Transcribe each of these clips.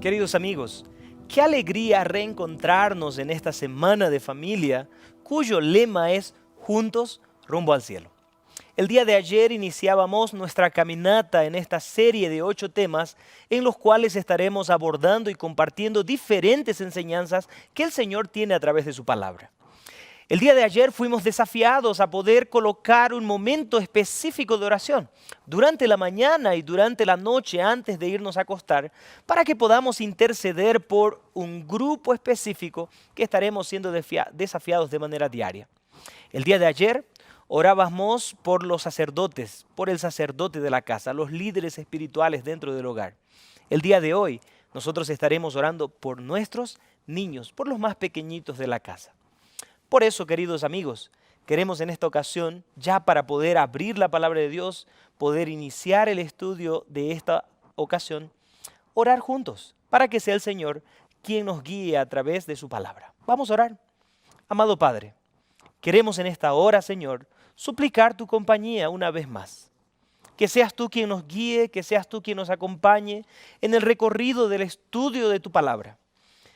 Queridos amigos, qué alegría reencontrarnos en esta semana de familia cuyo lema es Juntos rumbo al cielo. El día de ayer iniciábamos nuestra caminata en esta serie de 8 temas en los cuales estaremos abordando y compartiendo diferentes enseñanzas que el Señor tiene a través de su palabra. El día de ayer fuimos desafiados a poder colocar un momento específico de oración durante la mañana y durante la noche antes de irnos a acostar para que podamos interceder por un grupo específico que estaremos siendo desafiados de manera diaria. El día de ayer orábamos por los sacerdotes, por el sacerdote de la casa, los líderes espirituales dentro del hogar. El día de hoy nosotros estaremos orando por nuestros niños, por los más pequeñitos de la casa. Por eso, queridos amigos, queremos en esta ocasión, ya para poder abrir la palabra de Dios, poder iniciar el estudio de esta ocasión, orar juntos para que sea el Señor quien nos guíe a través de su palabra. Vamos a orar. Amado Padre, queremos en esta hora, Señor, suplicar tu compañía una vez más. Que seas tú quien nos guíe, que seas tú quien nos acompañe en el recorrido del estudio de tu palabra.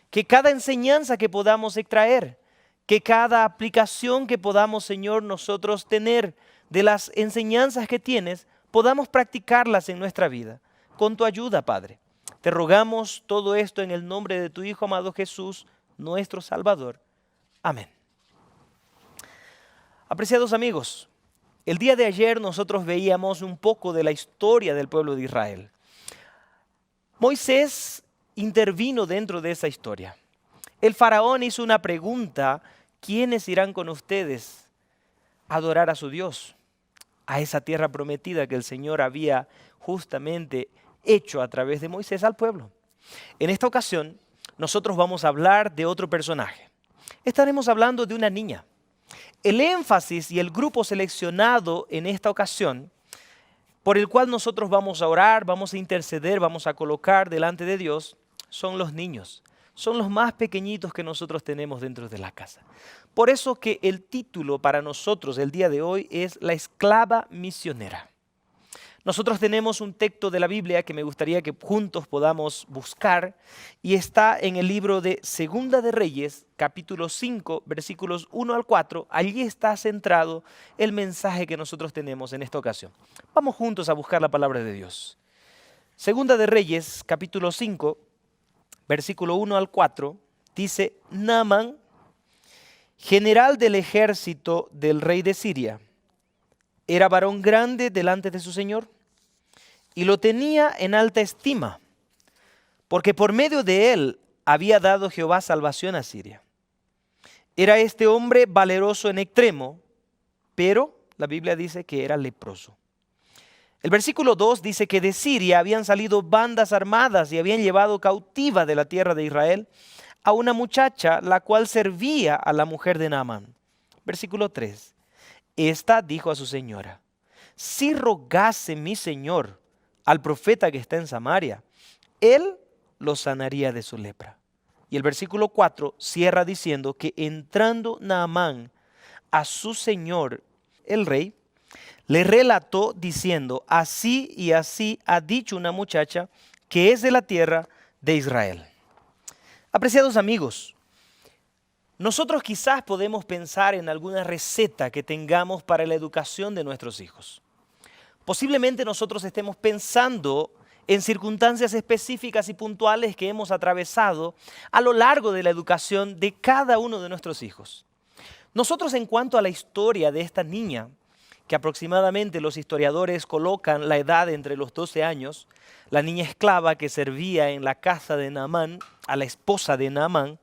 Que cada enseñanza que podamos extraer, que cada aplicación que podamos, Señor, nosotros tener de las enseñanzas que tienes, podamos practicarlas en nuestra vida. Con tu ayuda, Padre. Te rogamos todo esto en el nombre de tu Hijo amado Jesús, nuestro Salvador. Amén. Apreciados amigos, el día de ayer nosotros veíamos un poco de la historia del pueblo de Israel. Moisés intervino dentro de esa historia. El faraón hizo una pregunta: ¿quiénes irán con ustedes a adorar a su Dios? A esa tierra prometida que el Señor había justamente hecho a través de Moisés al pueblo. En esta ocasión, nosotros vamos a hablar de otro personaje. Estaremos hablando de una niña. El énfasis y el grupo seleccionado en esta ocasión, por el cual nosotros vamos a orar, vamos a interceder, vamos a colocar delante de Dios, son los niños. Son los más pequeñitos que nosotros tenemos dentro de la casa. Por eso que el título para nosotros el día de hoy es La esclava misionera. Nosotros tenemos un texto de la Biblia que me gustaría que juntos podamos buscar y está en el libro de Segunda de Reyes, capítulo 5, versículos 1 al 4. Allí está centrado el mensaje que nosotros tenemos en esta ocasión. Vamos juntos a buscar la palabra de Dios. Segunda de Reyes, capítulo 5, versículo 1 al 4, dice: Naamán, general del ejército del rey de Siria, era varón grande delante de su señor y lo tenía en alta estima, porque por medio de él había dado Jehová salvación a Siria. Era este hombre valeroso en extremo, pero la Biblia dice que era leproso. El versículo 2 dice que de Siria habían salido bandas armadas y habían llevado cautiva de la tierra de Israel a una muchacha, la cual servía a la mujer de Naamán. Versículo 3. Esta dijo a su señora: si rogase mi señor al profeta que está en Samaria, él lo sanaría de su lepra. Y el versículo 4 cierra diciendo que entrando Naamán a su señor, el rey, le relató diciendo: así y así ha dicho una muchacha que es de la tierra de Israel. Apreciados amigos, nosotros quizás podemos pensar en alguna receta que tengamos para la educación de nuestros hijos. Posiblemente nosotros estemos pensando en circunstancias específicas y puntuales que hemos atravesado a lo largo de la educación de cada uno de nuestros hijos. Nosotros, en cuanto a la historia de esta niña, que aproximadamente los historiadores colocan la edad entre los 12 años, la niña esclava que servía en la casa de Naamán, a la esposa de Naamán,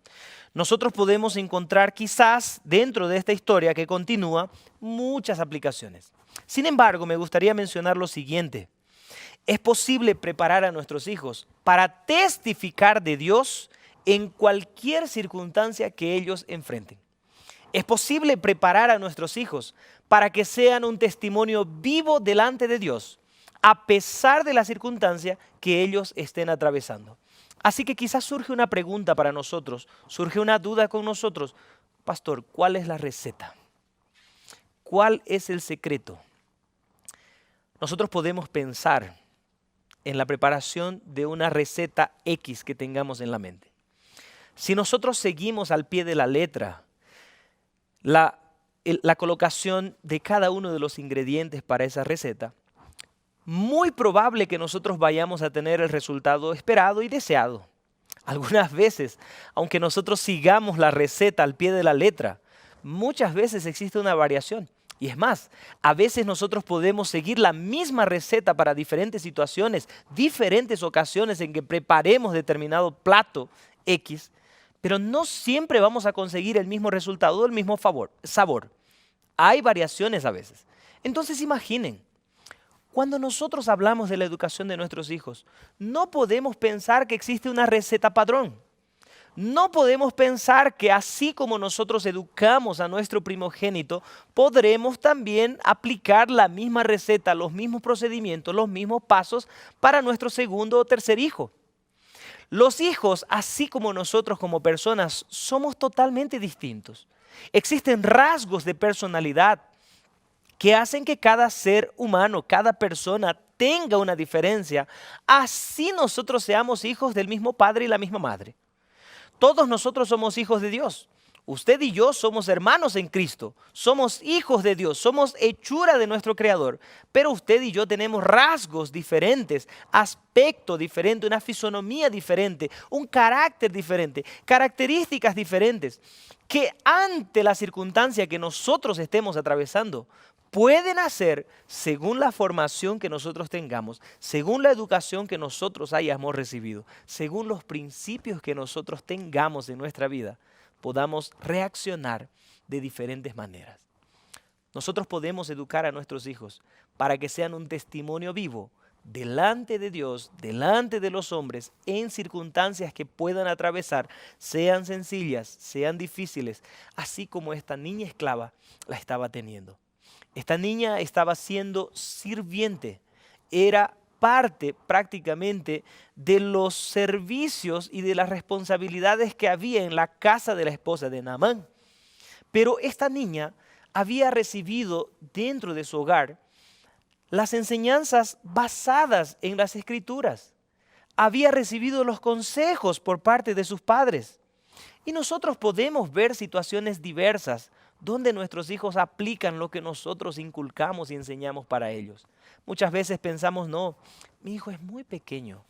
nosotros podemos encontrar quizás dentro de esta historia que continúa muchas aplicaciones. Sin embargo, me gustaría mencionar lo siguiente: es posible preparar a nuestros hijos para testificar de Dios en cualquier circunstancia que ellos enfrenten. Es posible preparar a nuestros hijos para que sean un testimonio vivo delante de Dios, a pesar de la circunstancia que ellos estén atravesando. Así que quizás surge una pregunta para nosotros, surge una duda con nosotros. Pastor, ¿cuál es la receta? ¿Cuál es el secreto? Nosotros podemos pensar en la preparación de una receta X que tengamos en la mente. Si nosotros seguimos al pie de la letra la colocación de cada uno de los ingredientes para esa receta, muy probable que nosotros vayamos a tener el resultado esperado y deseado. Algunas veces, aunque nosotros sigamos la receta al pie de la letra, muchas veces existe una variación. Y es más, a veces nosotros podemos seguir la misma receta para diferentes situaciones, diferentes ocasiones en que preparemos determinado plato X, pero no siempre vamos a conseguir el mismo resultado o el mismo sabor. Hay variaciones a veces. Entonces imaginen, cuando nosotros hablamos de la educación de nuestros hijos, no podemos pensar que existe una receta padrón. No podemos pensar que así como nosotros educamos a nuestro primogénito, podremos también aplicar la misma receta, los mismos procedimientos, los mismos pasos para nuestro segundo o tercer hijo. Los hijos, así como nosotros como personas, somos totalmente distintos. Existen rasgos de personalidad que hacen que cada ser humano, cada persona tenga una diferencia, así nosotros seamos hijos del mismo padre y la misma madre. Todos nosotros somos hijos de Dios. Usted y yo somos hermanos en Cristo, somos hijos de Dios, somos hechura de nuestro Creador, pero usted y yo tenemos rasgos diferentes, aspecto diferente, una fisonomía diferente, un carácter diferente, características diferentes, que ante la circunstancia que nosotros estemos atravesando, pueden hacer según la formación que nosotros tengamos, según la educación que nosotros hayamos recibido, según los principios que nosotros tengamos en nuestra vida, podamos reaccionar de diferentes maneras. Nosotros podemos educar a nuestros hijos para que sean un testimonio vivo delante de Dios, delante de los hombres, en circunstancias que puedan atravesar, sean sencillas, sean difíciles, así como esta niña esclava la estaba teniendo. Esta niña estaba siendo sirviente, era parte prácticamente de los servicios y de las responsabilidades que había en la casa de la esposa de Naamán. Pero esta niña había recibido dentro de su hogar las enseñanzas basadas en las Escrituras. Había recibido los consejos por parte de sus padres. Y nosotros podemos ver situaciones diversas donde nuestros hijos aplican lo que nosotros inculcamos y enseñamos para ellos. Muchas veces pensamos, no, mi hijo es muy pequeño.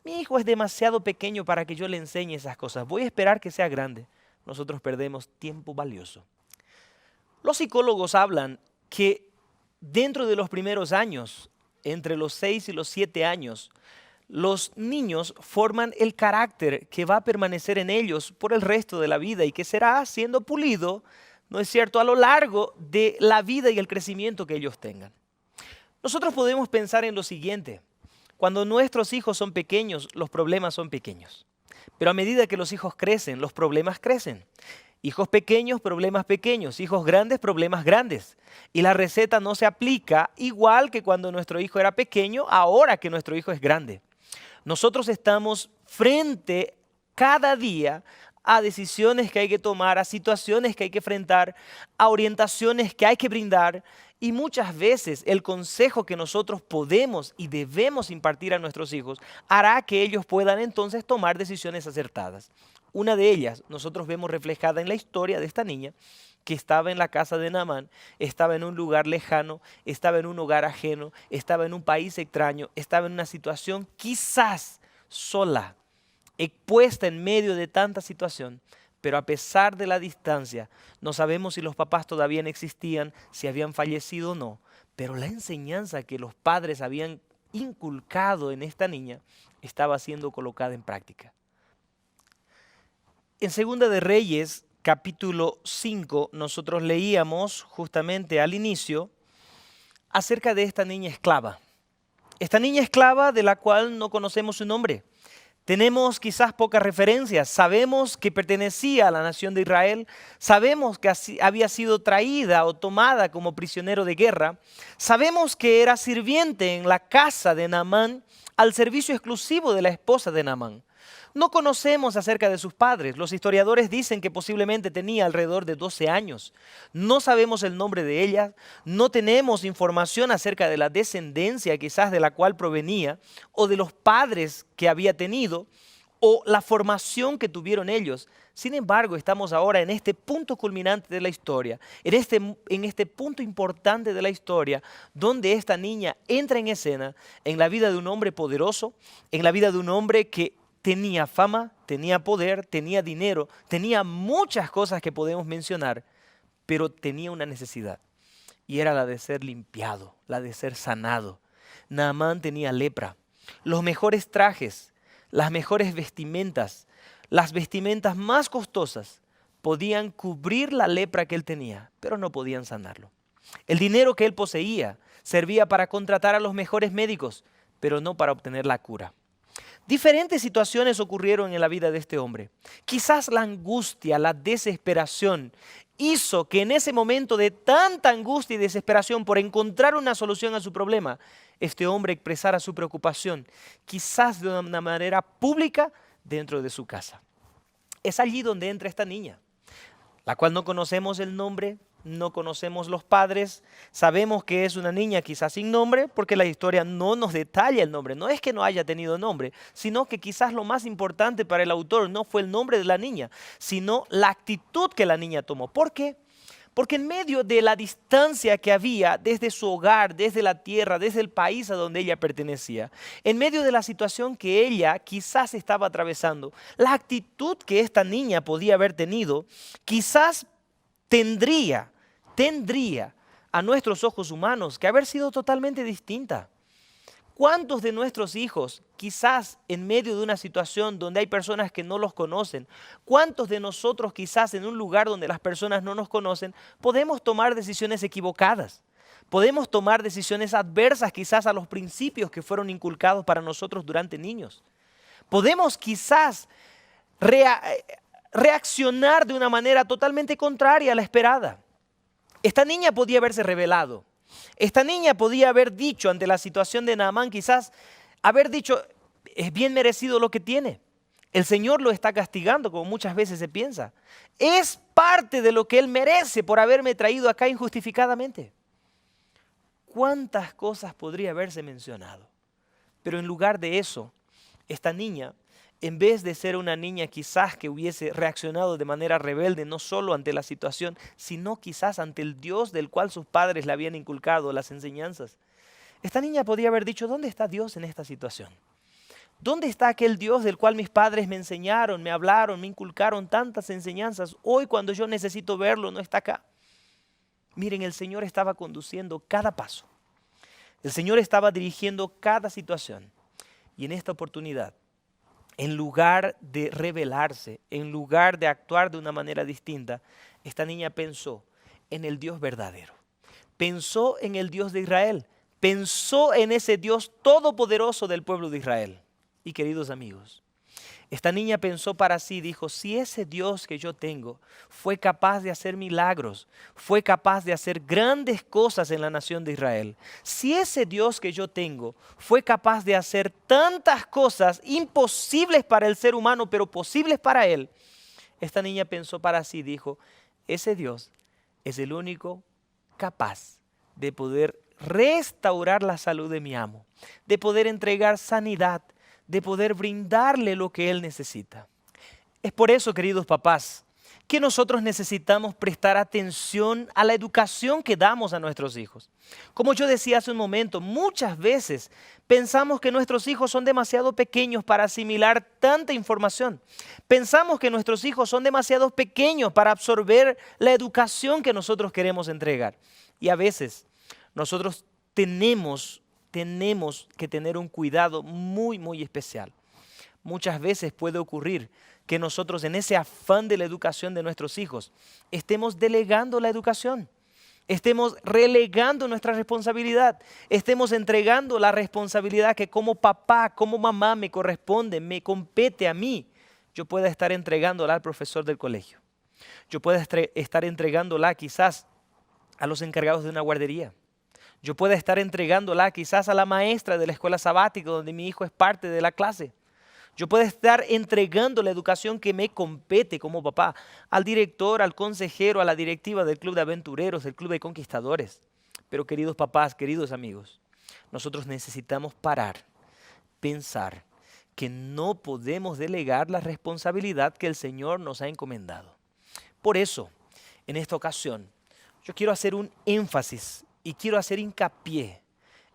Mi hijo es demasiado pequeño para que yo le enseñe esas cosas. Voy a esperar que sea grande. Nosotros perdemos tiempo valioso. Los psicólogos hablan que dentro de los primeros años, entre los 6 y los 7 años, los niños forman el carácter que va a permanecer en ellos por el resto de la vida y que será siendo pulido, ¿no es cierto?, a lo largo de la vida y el crecimiento que ellos tengan. Nosotros podemos pensar en lo siguiente: cuando nuestros hijos son pequeños, los problemas son pequeños. Pero a medida que los hijos crecen, los problemas crecen. Hijos pequeños, problemas pequeños. Hijos grandes, problemas grandes. Y la receta no se aplica igual que cuando nuestro hijo era pequeño, ahora que nuestro hijo es grande. Nosotros estamos frente cada día a decisiones que hay que tomar, a situaciones que hay que enfrentar, a orientaciones que hay que brindar. Y muchas veces el consejo que nosotros podemos y debemos impartir a nuestros hijos hará que ellos puedan entonces tomar decisiones acertadas. Una de ellas nosotros vemos reflejada en la historia de esta niña que estaba en la casa de Naamán, estaba en un lugar lejano, estaba en un hogar ajeno, estaba en un país extraño, estaba en una situación quizás sola, expuesta en medio de tanta situación. Pero a pesar de la distancia, no sabemos si los papás todavía no existían, si habían fallecido o no. Pero la enseñanza que los padres habían inculcado en esta niña estaba siendo colocada en práctica. En Segunda de Reyes, capítulo 5, nosotros leíamos justamente al inicio acerca de esta niña esclava. Esta niña esclava de la cual no conocemos su nombre. Tenemos quizás pocas referencias. Sabemos que pertenecía a la nación de Israel. Sabemos que había sido traída o tomada como prisionero de guerra. Sabemos que era sirviente en la casa de Naamán al servicio exclusivo de la esposa de Naamán. No conocemos acerca de sus padres. Los historiadores dicen que posiblemente tenía alrededor de 12 años. No sabemos el nombre de ella, no tenemos información acerca de la descendencia quizás de la cual provenía, o de los padres que había tenido, o la formación que tuvieron ellos. Sin embargo, estamos ahora en este punto culminante de la historia, en este punto importante de la historia, donde esta niña entra en escena en la vida de un hombre poderoso, en la vida de un hombre que tenía fama, tenía poder, tenía dinero, tenía muchas cosas que podemos mencionar, pero tenía una necesidad, y era la de ser limpiado, la de ser sanado. Naamán tenía lepra, los mejores trajes, las mejores vestimentas, las vestimentas más costosas podían cubrir la lepra que él tenía, pero no podían sanarlo. El dinero que él poseía servía para contratar a los mejores médicos, pero no para obtener la cura. Diferentes situaciones ocurrieron en la vida de este hombre. Quizás la angustia, la desesperación hizo que en ese momento de tanta angustia y desesperación por encontrar una solución a su problema, este hombre expresara su preocupación, quizás de una manera pública dentro de su casa. Es allí donde entra esta niña, la cual no conocemos el nombre, no conocemos los padres, sabemos que es una niña quizás sin nombre porque la historia no nos detalla el nombre. No es que no haya tenido nombre, sino que quizás lo más importante para el autor no fue el nombre de la niña, sino la actitud que la niña tomó. ¿Por qué? Porque en medio de la distancia que había desde su hogar, desde la tierra, desde el país a donde ella pertenecía, en medio de la situación que ella quizás estaba atravesando, la actitud que esta niña podía haber tenido, quizás tendría a nuestros ojos humanos que haber sido totalmente distinta. ¿Cuántos de nuestros hijos, quizás en medio de una situación donde hay personas que no los conocen, cuántos de nosotros quizás en un lugar donde las personas no nos conocen, podemos tomar decisiones equivocadas? Podemos tomar decisiones adversas quizás a los principios que fueron inculcados para nosotros durante niños. Podemos quizás reaccionar de una manera totalmente contraria a la esperada. Esta niña podía haberse rebelado. Esta niña podía haber dicho ante la situación de Naamán, quizás haber dicho, es bien merecido lo que tiene. El Señor lo está castigando, como muchas veces se piensa. Es parte de lo que Él merece por haberme traído acá injustificadamente. ¿Cuántas cosas podría haberse mencionado? Pero en lugar de eso, esta niña, en vez de ser una niña quizás que hubiese reaccionado de manera rebelde, no solo ante la situación, sino quizás ante el Dios del cual sus padres le habían inculcado las enseñanzas. Esta niña podía haber dicho, ¿dónde está Dios en esta situación? ¿Dónde está aquel Dios del cual mis padres me enseñaron, me hablaron, me inculcaron tantas enseñanzas? Hoy cuando yo necesito verlo, no está acá. Miren, el Señor estaba conduciendo cada paso. El Señor estaba dirigiendo cada situación. Y en esta oportunidad, en lugar de rebelarse, en lugar de actuar de una manera distinta, esta niña pensó en el Dios verdadero. Pensó en el Dios de Israel. Pensó en ese Dios todopoderoso del pueblo de Israel. Y queridos amigos, esta niña pensó para sí, dijo, si ese Dios que yo tengo fue capaz de hacer milagros, fue capaz de hacer grandes cosas en la nación de Israel, si ese Dios que yo tengo fue capaz de hacer tantas cosas imposibles para el ser humano, pero posibles para él, esta niña pensó para sí, dijo, ese Dios es el único capaz de poder restaurar la salud de mi amo, de poder entregar sanidad, de poder brindarle lo que él necesita. Es por eso, queridos papás, que nosotros necesitamos prestar atención a la educación que damos a nuestros hijos. Como yo decía hace un momento, muchas veces pensamos que nuestros hijos son demasiado pequeños para asimilar tanta información. Pensamos que nuestros hijos son demasiado pequeños para absorber la educación que nosotros queremos entregar. Y a veces nosotros tenemos que tener un cuidado muy, muy especial. Muchas veces puede ocurrir que nosotros en ese afán de la educación de nuestros hijos estemos delegando la educación, estemos relegando nuestra responsabilidad, estemos entregando la responsabilidad que como papá, como mamá me corresponde, me compete a mí. Yo pueda estar entregándola al profesor del colegio. Yo pueda estar entregándola quizás a los encargados de una guardería. Yo pueda estar entregándola quizás a la maestra de la escuela sabática donde mi hijo es parte de la clase. Yo puedo estar entregando la educación que me compete como papá al director, al consejero, a la directiva del club de aventureros, del club de conquistadores. Pero queridos papás, queridos amigos, nosotros necesitamos parar, pensar que no podemos delegar la responsabilidad que el Señor nos ha encomendado. Por eso, en esta ocasión, yo quiero hacer un énfasis y quiero hacer hincapié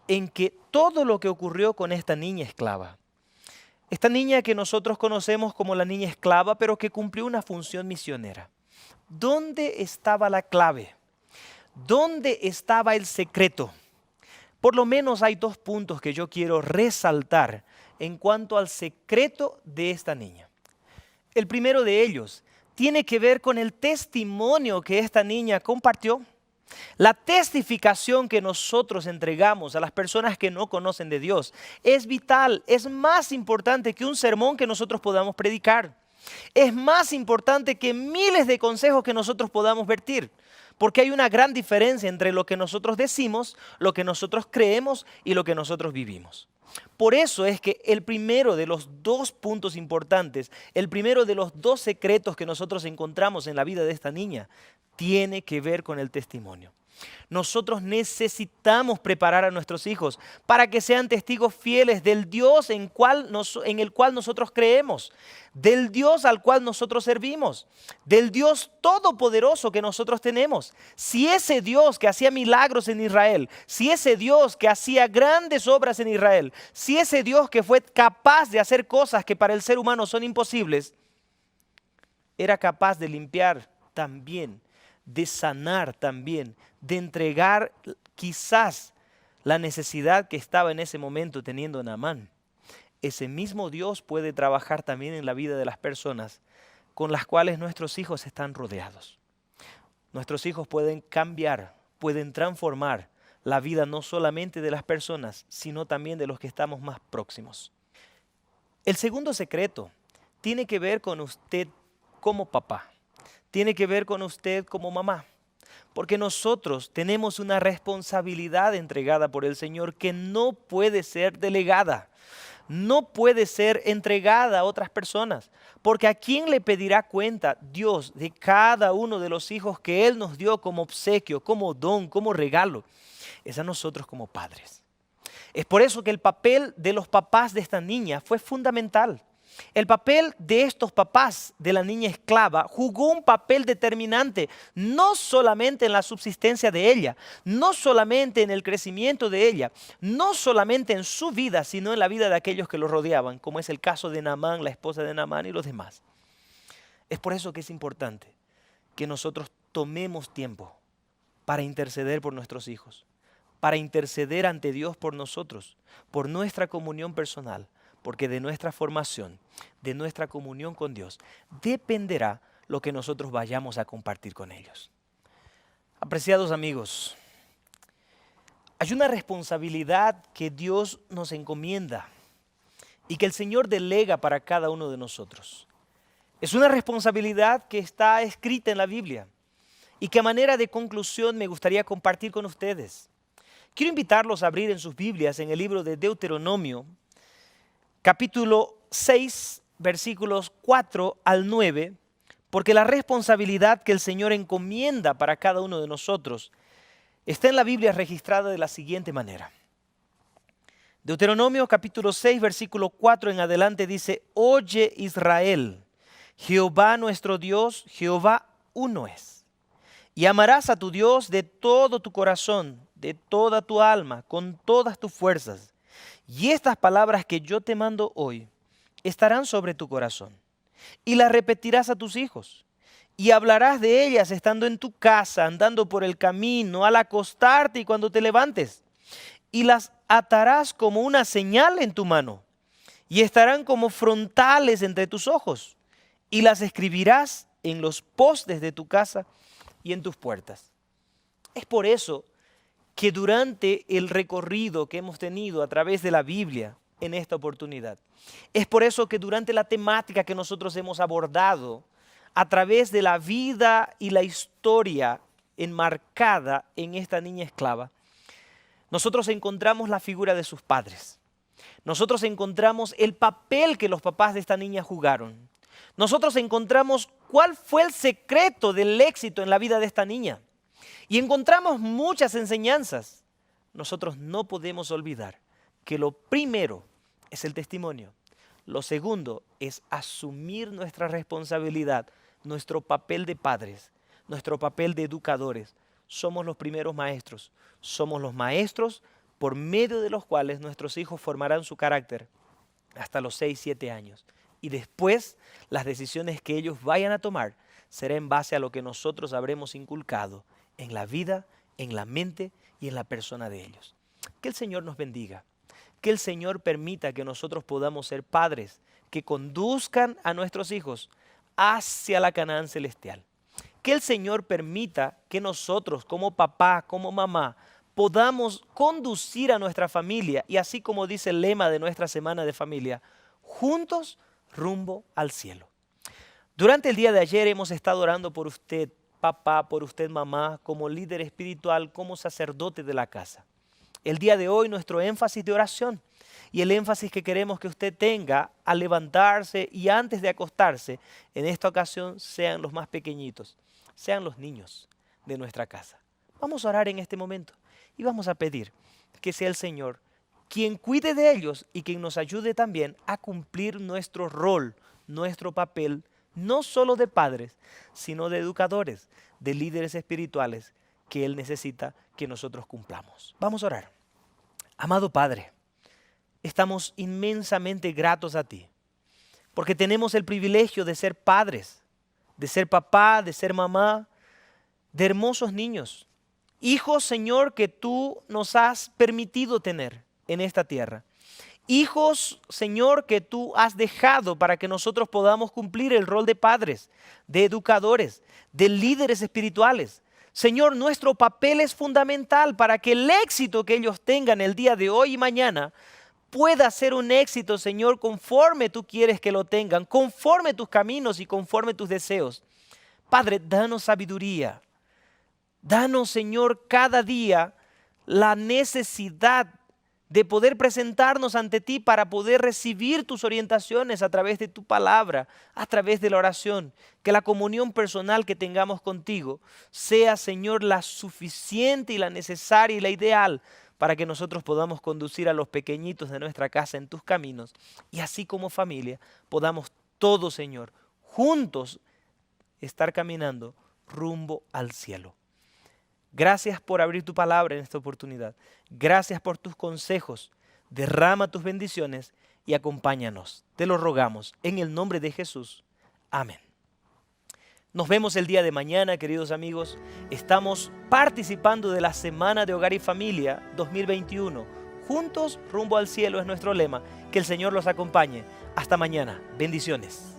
en que todo lo que ocurrió con esta niña esclava, esta niña que nosotros conocemos como la niña esclava, pero que cumplió una función misionera. ¿Dónde estaba la clave? ¿Dónde estaba el secreto? Por lo menos hay 2 puntos que yo quiero resaltar en cuanto al secreto de esta niña. El primero de ellos tiene que ver con el testimonio que esta niña compartió. La testificación que nosotros entregamos a las personas que no conocen de Dios es vital, es más importante que un sermón que nosotros podamos predicar. Es más importante que miles de consejos que nosotros podamos vertir, porque hay una gran diferencia entre lo que nosotros decimos, lo que nosotros creemos y lo que nosotros vivimos. Por eso es que el primero de los 2 puntos importantes, el primero de los 2 secretos que nosotros encontramos en la vida de esta niña, tiene que ver con el testimonio. Nosotros necesitamos preparar a nuestros hijos para que sean testigos fieles del Dios en el cual nosotros creemos, del Dios al cual nosotros servimos, del Dios todopoderoso que nosotros tenemos. Si ese Dios que hacía milagros en Israel, si ese Dios que hacía grandes obras en Israel, si ese Dios que fue capaz de hacer cosas que para el ser humano son imposibles, era capaz de limpiar también, de sanar también, de entregar quizás la necesidad que estaba en ese momento teniendo Naamán. Ese mismo Dios puede trabajar también en la vida de las personas con las cuales nuestros hijos están rodeados. Nuestros hijos pueden cambiar, pueden transformar la vida no solamente de las personas, sino también de los que estamos más próximos. El segundo secreto tiene que ver con usted como papá. Tiene que ver con usted como mamá, porque nosotros tenemos una responsabilidad entregada por el Señor que no puede ser delegada, no puede ser entregada a otras personas, porque ¿a quién le pedirá cuenta Dios de cada uno de los hijos que Él nos dio como obsequio, como don, como regalo? Es a nosotros como padres. Es por eso que el papel de los papás de esta niña fue fundamental. El papel de estos papás de la niña esclava jugó un papel determinante, no solamente en la subsistencia de ella, no solamente en el crecimiento de ella, no solamente en su vida, sino en la vida de aquellos que lo rodeaban, como es el caso de Naamán, la esposa de Naamán y los demás. Es por eso que es importante que nosotros tomemos tiempo para interceder por nuestros hijos, para interceder ante Dios por nosotros, por nuestra comunión personal. Porque de nuestra formación, de nuestra comunión con Dios, dependerá lo que nosotros vayamos a compartir con ellos. Apreciados amigos, hay una responsabilidad que Dios nos encomienda y que el Señor delega para cada uno de nosotros. Es una responsabilidad que está escrita en la Biblia y que a manera de conclusión me gustaría compartir con ustedes. Quiero invitarlos a abrir en sus Biblias en el libro de Deuteronomio, capítulo 6, versículos 4 al 9, porque la responsabilidad que el Señor encomienda para cada uno de nosotros está en la Biblia registrada de la siguiente manera. Deuteronomio capítulo 6, versículo 4 en adelante dice: Oye Israel, Jehová nuestro Dios, Jehová uno es. Y amarás a tu Dios de todo tu corazón, de toda tu alma, con todas tus fuerzas. Y estas palabras que yo te mando hoy estarán sobre tu corazón, y las repetirás a tus hijos, y hablarás de ellas estando en tu casa, andando por el camino, al acostarte y cuando te levantes, y las atarás como una señal en tu mano, y estarán como frontales entre tus ojos, y las escribirás en los postes de tu casa y en tus puertas. Es por eso que durante el recorrido que hemos tenido a través de la Biblia en esta oportunidad, es por eso que durante la temática que nosotros hemos abordado a través de la vida y la historia enmarcada en esta niña esclava, nosotros encontramos la figura de sus padres. Nosotros encontramos el papel que los papás de esta niña jugaron. Nosotros encontramos cuál fue el secreto del éxito en la vida de esta niña. Y encontramos muchas enseñanzas. Nosotros no podemos olvidar que lo primero es el testimonio. Lo segundo es asumir nuestra responsabilidad, nuestro papel de padres, nuestro papel de educadores. Somos los primeros maestros. Somos los maestros por medio de los cuales nuestros hijos formarán su carácter hasta los 6, 7 años. Y después las decisiones que ellos vayan a tomar será en base a lo que nosotros habremos inculcado en la vida, en la mente y en la persona de ellos. Que el Señor nos bendiga. Que el Señor permita que nosotros podamos ser padres que conduzcan a nuestros hijos hacia la Canaán celestial. Que el Señor permita que nosotros como papá, como mamá, podamos conducir a nuestra familia y así como dice el lema de nuestra semana de familia, juntos rumbo al cielo. Durante el día de ayer hemos estado orando por usted, papá, por usted, mamá, como líder espiritual, como sacerdote de la casa. El día de hoy nuestro énfasis de oración y el énfasis que queremos que usted tenga al levantarse y antes de acostarse, en esta ocasión sean los más pequeñitos, sean los niños de nuestra casa. Vamos a orar en este momento y vamos a pedir que sea el Señor quien cuide de ellos y quien nos ayude también a cumplir nuestro rol, nuestro papel, no solo de padres, sino de educadores, de líderes espirituales que Él necesita que nosotros cumplamos. Vamos a orar. Amado Padre, estamos inmensamente gratos a ti, porque tenemos el privilegio de ser padres, de ser papá, de ser mamá, de hermosos niños. Hijos, Señor, que tú nos has permitido tener en esta tierra. Hijos, Señor, que tú has dejado para que nosotros podamos cumplir el rol de padres, de educadores, de líderes espirituales. Señor, nuestro papel es fundamental para que el éxito que ellos tengan el día de hoy y mañana pueda ser un éxito, Señor, conforme tú quieres que lo tengan, conforme tus caminos y conforme tus deseos. Padre, danos sabiduría. Danos, Señor, cada día la necesidad de poder presentarnos ante ti para poder recibir tus orientaciones a través de tu palabra, a través de la oración. Que la comunión personal que tengamos contigo sea, Señor, la suficiente y la necesaria y la ideal para que nosotros podamos conducir a los pequeñitos de nuestra casa en tus caminos y así como familia podamos todos, Señor, juntos estar caminando rumbo al cielo. Gracias por abrir tu palabra en esta oportunidad. Gracias por tus consejos. Derrama tus bendiciones y acompáñanos. Te lo rogamos en el nombre de Jesús. Amén. Nos vemos el día de mañana, queridos amigos. Estamos participando de la Semana de Hogar y Familia 2021. Juntos rumbo al cielo es nuestro lema. Que el Señor los acompañe. Hasta mañana. Bendiciones.